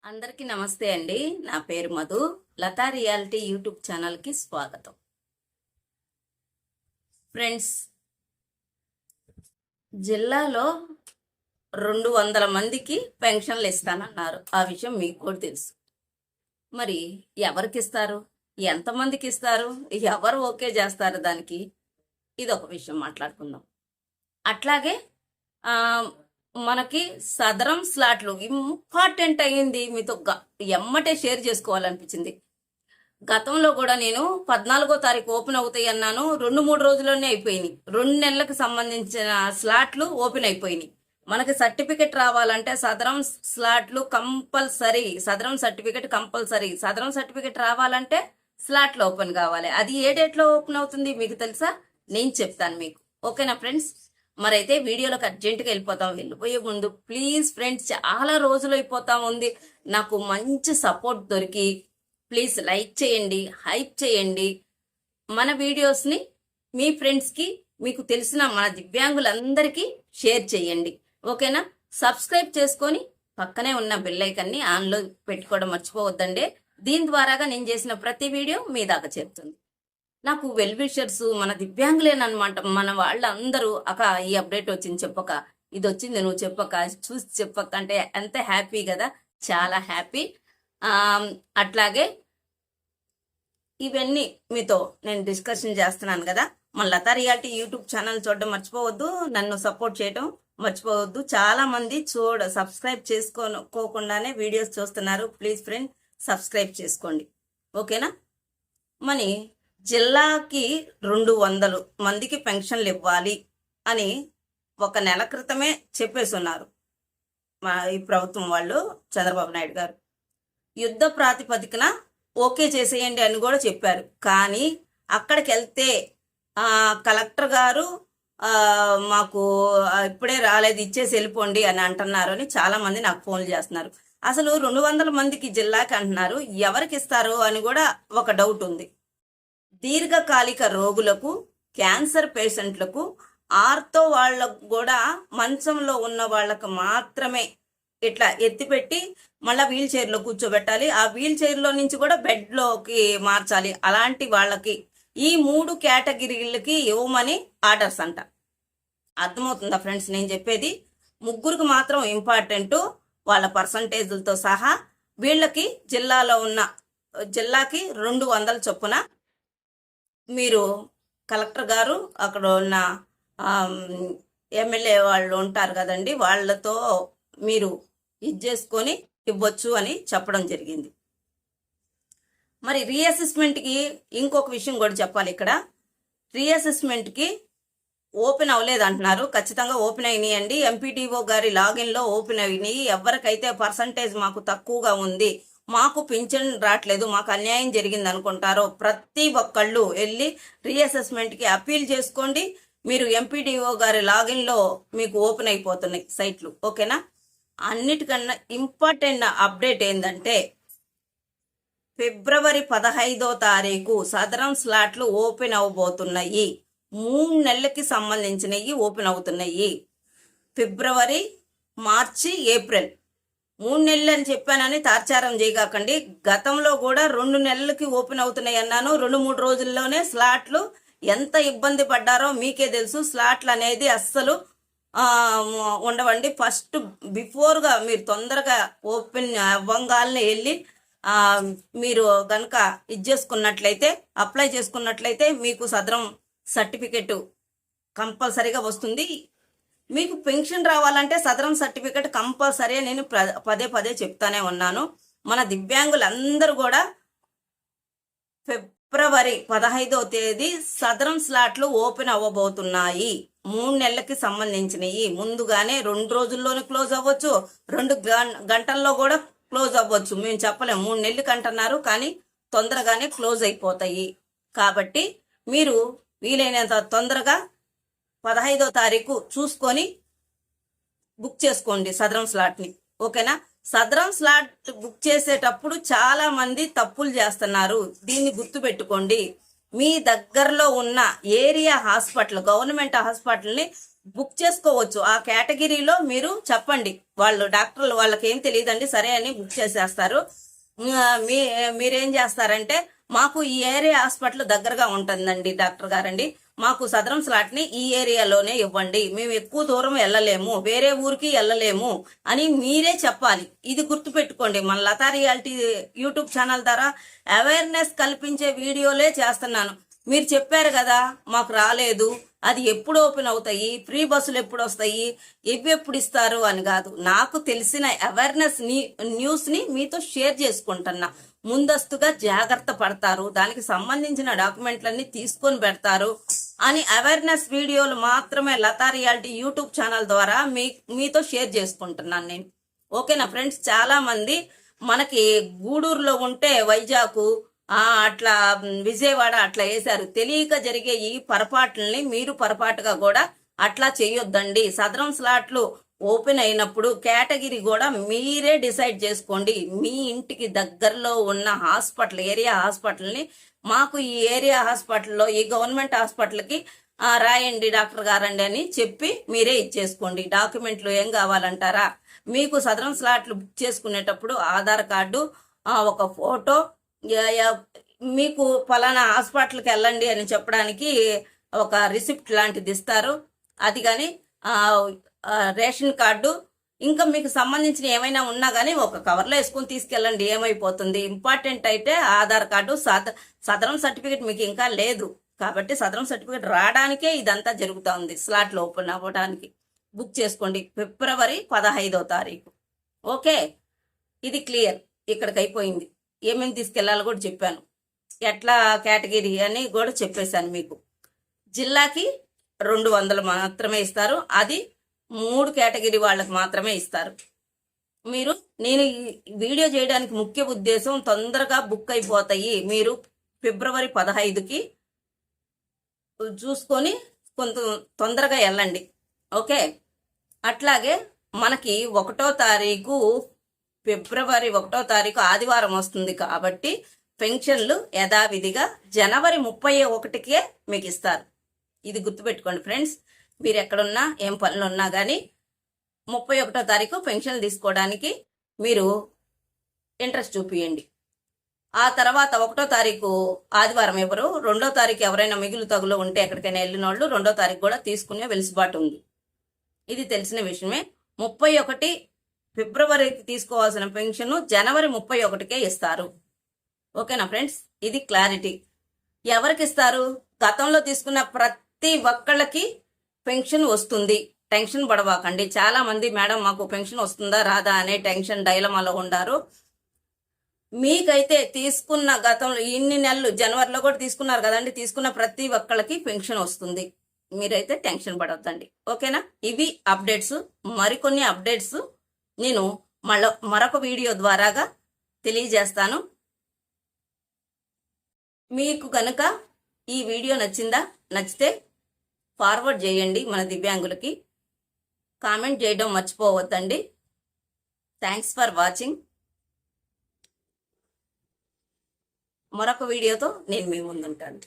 అందరికీ నమస్తే అండి. నా పేరు మధు. లతా రియాలిటీ యూట్యూబ్ ఛానల్కి స్వాగతం. ఫ్రెండ్స్, జిల్లాలో 200 మందికి పెన్షన్లు ఇస్తానన్నారు. ఆ విషయం మీకు కూడా తెలుసు. మరి ఎవరికి ఇస్తారు, ఎంతమందికి ఇస్తారు, ఎవరు ఓకే చేస్తారు దానికి, ఇది ఒక విషయం మాట్లాడుకుందాం. అట్లాగే మనకి సదరం స్లాట్లు ఇంపార్టెంట్ అయ్యింది, మీతో ఎమ్మటే షేర్ చేసుకోవాలనిపించింది. గతంలో కూడా నేను 14వ తారీఖు ఓపెన్ అవుతాయి అన్నాను. 2-3 రోజుల్లోనే అయిపోయినాయి. 2 నెలలకు సంబంధించిన స్లాట్లు ఓపెన్ అయిపోయినాయి. మనకి సర్టిఫికెట్ రావాలంటే సదరం స్లాట్లు కంపల్సరీ, సదరం సర్టిఫికెట్ కంపల్సరీ. సదరం సర్టిఫికెట్ రావాలంటే స్లాట్లు ఓపెన్ కావాలి. అది ఏ డేట్లో ఓపెన్ అవుతుంది మీకు తెలుసా? నేను చెప్తాను మీకు. ఓకేనా ఫ్రెండ్స్? మరైతే వీడియోలోకి అర్జెంటుగా వెళ్ళిపోతాం. వెళ్ళిపోయే ముందు ప్లీజ్ ఫ్రెండ్స్, చాలా రోజులు అయిపోతా ఉంది, నాకు మంచి సపోర్ట్ దొరికి ప్లీజ్ లైక్ చేయండి, హైప్ చేయండి. మన వీడియోస్ని మీ ఫ్రెండ్స్కి, మీకు తెలిసిన మన దివ్యాంగులందరికీ షేర్ చేయండి. ఓకేనా? సబ్స్క్రైబ్ చేసుకొని పక్కనే ఉన్న బెల్ ఐకాన్ని ఆన్లో పెట్టుకోవడం మర్చిపోవద్దండి. దీని ద్వారాగా నేను చేసిన ప్రతి వీడియో మీ దాకా చేరుతుంది. నాకు వెల్ విషర్స్ మన దివ్యాంగులేనమాట. మన వాళ్ళందరూ అక్క ఈ అప్డేట్ వచ్చింది చెప్పక, ఇది వచ్చింది నువ్వు చెప్పక, చూసి చెప్పక అంటే ఎంత హ్యాపీ కదా, చాలా హ్యాపీ. అట్లాగే ఇవన్నీ మీతో నేను డిస్కషన్ చేస్తున్నాను కదా. మన లతా రియాలిటీ యూట్యూబ్ ఛానల్ చూడడం మర్చిపోవద్దు, నన్ను సపోర్ట్ చేయడం మర్చిపోవద్దు. చాలా మంది సబ్స్క్రైబ్ చేసుకోకుండానే వీడియోస్ చూస్తున్నారు. ప్లీజ్ ఫ్రెండ్, సబ్స్క్రైబ్ చేసుకోండి. ఓకేనా? మని జిల్లాకి 200 మందికి పెన్షన్లు ఇవ్వాలి అని 1 నెల క్రితమే చెప్పేస్తున్నారు ఈ ప్రభుత్వం వాళ్ళు, చంద్రబాబు నాయుడు గారు. యుద్ధ ప్రాతిపదికన ఓకే చేసేయండి అని కూడా చెప్పారు. కానీ అక్కడికి వెళ్తే కలెక్టర్ గారు మాకు ఇప్పుడే రాలేదు, ఇచ్చేసి వెళ్ళిపోండి అని అంటున్నారు అని చాలా మంది నాకు ఫోన్లు చేస్తున్నారు. అసలు 200 మందికి జిల్లాకి అంటున్నారు, ఎవరికి ఇస్తారు అని కూడా ఒక డౌట్ ఉంది. దీర్ఘకాలిక రోగులకు, క్యాన్సర్ పేషెంట్లకు, ఆర్తో వాళ్ళకు కూడా, మంచంలో ఉన్న వాళ్ళకు మాత్రమే ఇట్లా ఎత్తిపెట్టి మళ్ళీ వీల్ చైర్లో కూర్చోబెట్టాలి. ఆ వీల్ చైర్లో నుంచి కూడా బెడ్లోకి మార్చాలి. అలాంటి వాళ్ళకి ఈ 3 కేటగిరీలకి ఇవ్వమని ఆర్డర్స్ అంట. అర్థమవుతుందా ఫ్రెండ్స్ నేను చెప్పేది? 3కి మాత్రం ఇంపార్టెంట్, వాళ్ళ పర్సంటేజ్లతో సహా. వీళ్ళకి జిల్లాకి 200 చొప్పున మీరు కలెక్టర్ గారు, అక్కడ ఉన్న ఎమ్మెల్యే వాళ్ళు ఉంటారు కదండి, వాళ్ళతో మీరు ఇది చేసుకొని ఇవ్వచ్చు అని చెప్పడం జరిగింది. మరి రీఅసెస్మెంట్కి ఇంకొక విషయం కూడా చెప్పాలి. ఇక్కడ రీఅసెస్మెంట్కి ఓపెన్ అవ్వలేదు అంటున్నారు. ఖచ్చితంగా ఓపెన్ అయినాయండి. ఎంపీటీఓ గారి లాగిన్లో ఓపెన్ అయినాయి. ఎవరికైతే పర్సంటేజ్ మాకు తక్కువగా ఉంది, మాకు పింఛన్ రావట్లేదు, మాకు అన్యాయం జరిగింది అనుకుంటారో ప్రతి ఒక్కళ్ళు వెళ్ళి రీఅసెస్మెంట్కి అప్పీల్ చేసుకోండి. మీరు ఎంపీడీఓ గారి లాగిన్లో మీకు ఓపెన్ అయిపోతున్నాయి సైట్లు. ఓకేనా? అన్నిటికన్నా ఇంపార్టెంట్ అప్డేట్ ఏంటంటే ఫిబ్రవరి 15వ తారీఖు సదరం స్లాట్లు ఓపెన్ అవ్వబోతున్నాయి. 3 నెలలకి సంబంధించినవి ఓపెన్ అవుతున్నాయి. ఫిబ్రవరి, మార్చి, ఏప్రిల్ 3 నెలలు అని చెప్పానని తార్చారం చేయకండి. గతంలో కూడా 2 నెలలకి ఓపెన్ అవుతున్నాయి అన్నాను. 2-3 రోజుల్లోనే స్లాట్లు ఎంత ఇబ్బంది పడ్డారో మీకే తెలుసు. స్లాట్లు అనేది అస్సలు ఉండవండి. ఫస్ట్ బిఫోర్గా మీరు తొందరగా ఓపెన్ అవ్వంగాల్ని వెళ్ళి మీరు కనుక ఇది చేసుకున్నట్లయితే, అప్లై చేసుకున్నట్లయితే మీకు సదరం సర్టిఫికెట్ కంపల్సరీగా వస్తుంది. మీకు పెన్షన్ రావాలంటే సదరం సర్టిఫికెట్ కంపల్సరీ. నేను పదే చెప్తానే ఉన్నాను. మన దివ్యాంగులందరూ కూడా ఫిబ్రవరి 15వ తేదీ సదరం స్లాట్లు ఓపెన్ అవ్వబోతున్నాయి. 3 నెలలకి సంబంధించినవి. ముందుగానే 2 రోజుల్లోనే క్లోజ్ అవ్వచ్చు, 2 గంటల్లో కూడా క్లోజ్ అవ్వచ్చు. మేము చెప్పలేము. 3 నెలలకి అంటున్నారు, కానీ తొందరగానే క్లోజ్ అయిపోతాయి. కాబట్టి మీరు వీలైనంత తొందరగా 15వ తారీఖు చూసుకొని బుక్ చేసుకోండి సదరం స్లాట్ని. ఓకేనా? సదరం స్లాట్ బుక్ చేసేటప్పుడు చాలా మంది తప్పులు చేస్తున్నారు. దీన్ని గుర్తుపెట్టుకోండి. మీ దగ్గరలో ఉన్న ఏరియా హాస్పిటల్, గవర్నమెంట్ హాస్పిటల్ని బుక్ చేసుకోవచ్చు. ఆ కేటగిరీలో మీరు చెప్పండి, వాళ్ళు డాక్టర్లు వాళ్ళకి ఏం తెలియదండి, సరే అని బుక్ చేసేస్తారు. మీరేం చేస్తారంటే, మాకు ఈ ఏరియా హాస్పిటల్ దగ్గరగా ఉంటుందండి డాక్టర్ గారండి, మాకు సదరం స్లాట్ని ఈ ఏరియాలోనే ఇవ్వండి, మేము ఎక్కువ దూరం వెళ్ళలేము, వేరే ఊరికి వెళ్ళలేము అని మీరే చెప్పాలి. ఇది గుర్తుపెట్టుకోండి, మన లతా రియాలిటీ యూట్యూబ్ ఛానల్ ద్వారా అవేర్నెస్ కల్పించే వీడియోలే చేస్తున్నాను. మీరు చెప్పారు కదా మాకు రాలేదు, అది ఎప్పుడు ఓపెన్ అవుతాయి, ఫ్రీ బస్సులు ఎప్పుడు వస్తాయి, ఇవి ఎప్పుడు ఇస్తారు అని కాదు, నాకు తెలిసిన అవేర్నెస్ న్యూస్ని మీతో షేర్ చేసుకుంటున్నా. ముందస్తుగా జాగ్రత్త పడతారు, దానికి సంబంధించిన డాక్యుమెంట్లన్నీ తీసుకొని పెడతారు అని అవేర్నెస్ వీడియోలు మాత్రమే లతా రియాలిటీ యూట్యూబ్ ఛానల్ ద్వారా మీతో షేర్ చేసుకుంటున్నాను నేను. ఓకేనా ఫ్రెండ్స్? చాలా మంది మనకి గూడూరులో ఉంటే వైజాగ్ అట్లా విజయవాడ అట్లా వేశారు. తెలియక జరిగే ఈ పొరపాట్లని మీరు పొరపాటుగా కూడా అట్లా చేయొద్దండి. సదరం స్లాట్లు ఓపెన్ అయినప్పుడు కేటగిరీ కూడా మీరే డిసైడ్ చేసుకోండి. మీ ఇంటికి దగ్గరలో ఉన్న హాస్పిటల్, ఏరియా హాస్పిటల్ని మాకు ఈ ఏరియా హాస్పిటల్లో, ఈ గవర్నమెంట్ హాస్పిటల్కి రాయండి డాక్టర్ గారండి అని చెప్పి మీరే ఇచ్చేసుకోండి. డాక్యుమెంట్లు ఏం కావాలంటారా? మీకు సదరం స్లాట్లు బుక్ చేసుకునేటప్పుడు ఆధార్ కార్డు, ఒక ఫోటో, మీకు ఫలానా హాస్పిటల్కి వెళ్ళండి అని చెప్పడానికి ఒక రిసిప్ట్ లాంటిది ఇస్తారు, అది కానీ రేషన్ కార్డు, ఇంకా మీకు సంబంధించిన ఏమైనా ఉన్నా కానీ ఒక కవర్లో వేసుకుని తీసుకెళ్ళండి, ఏమైపోతుంది. ఇంపార్టెంట్ అయితే ఆధార్ కార్డు, సదరం సర్టిఫికేట్ మీకు ఇంకా లేదు కాబట్టి సదరం సర్టిఫికేట్ రావడానికే ఇదంతా జరుగుతూ ఉంది. స్లాట్లు ఓపెన్ అవ్వడానికి బుక్ చేసుకోండి ఫిబ్రవరి 15వ తారీఖు. ఓకే, ఇది క్లియర్. ఇక్కడికి అయిపోయింది. ఏమేమి తీసుకెళ్లాలో కూడా చెప్పాను, ఎట్లా కేటగిరీ అని కూడా చెప్పేశాను మీకు. జిల్లాకి 200 మాత్రమే ఇస్తారు, అది 3 కేటగిరీ వాళ్ళకి మాత్రమే ఇస్తారు. నేను ఈ వీడియో చేయడానికి ముఖ్య ఉద్దేశం తొందరగా బుక్ అయిపోతాయి, మీరు ఫిబ్రవరి 15కి చూసుకొని కొంత తొందరగా వెళ్ళండి. ఓకే, అట్లాగే మనకి 1వ తారీఖు ఫిబ్రవరి 1వ తారీఖు ఆదివారం వస్తుంది కాబట్టి పెన్షన్లు యథావిధిగా జనవరి 31కే మీకు ఇస్తారు. ఇది గుర్తుపెట్టుకోండి ఫ్రెండ్స్. మీరు ఎక్కడున్నా ఏం పనులు ఉన్నా కానీ 31వ తారీఖు పెన్షన్లు తీసుకోవడానికి మీరు ఇంట్రెస్ట్ చూపియండి. ఆ తర్వాత 1వ తారీఖు ఆదివారం ఎవరు, 2వ తారీఖు ఎవరైనా మిగులు తగులు ఉంటే ఎక్కడికైనా వెళ్ళిన వాళ్ళు 2వ తారీఖు కూడా తీసుకునే వెలుసుబాటు ఉంది. ఇది తెలిసిన విషయమే. 31 ఫిబ్రవరికి తీసుకోవాల్సిన పెన్షన్ జనవరి 31కే ఇస్తారు. ఓకేనా ఫ్రెండ్స్? ఇది క్లారిటీ. ఎవరికి ఇస్తారు? గతంలో తీసుకున్న ప్రతి ఒక్కళ్ళకి పెన్షన్ వస్తుంది. టెన్షన్ పడవాకండి. చాలా మంది మేడం మాకు పెన్షన్ వస్తుందా రాదా అనే టెన్షన్ డైలమాలో ఉండారు. మీకైతే తీసుకున్న గతంలో ఇన్ని నెలలు జనవరిలో కూడా తీసుకున్నారు కదండి, తీసుకున్న ప్రతి ఒక్కళ్ళకి పెన్షన్ వస్తుంది. మీరైతే టెన్షన్ పడొద్దండి. ఓకేనా? ఇవి అప్డేట్స్. మరికొన్ని అప్డేట్స్ నేను మరొక వీడియో ద్వారాగా తెలియజేస్తాను. మీకు కనుక ఈ వీడియో నచ్చితే ఫార్వర్డ్ చేయండి మన దివ్యాంగులకి. కామెంట్ చేయడం మర్చిపోవద్దండి. Thanks for watching. మరొక వీడియోతో నేను మీ ముందుంటాను.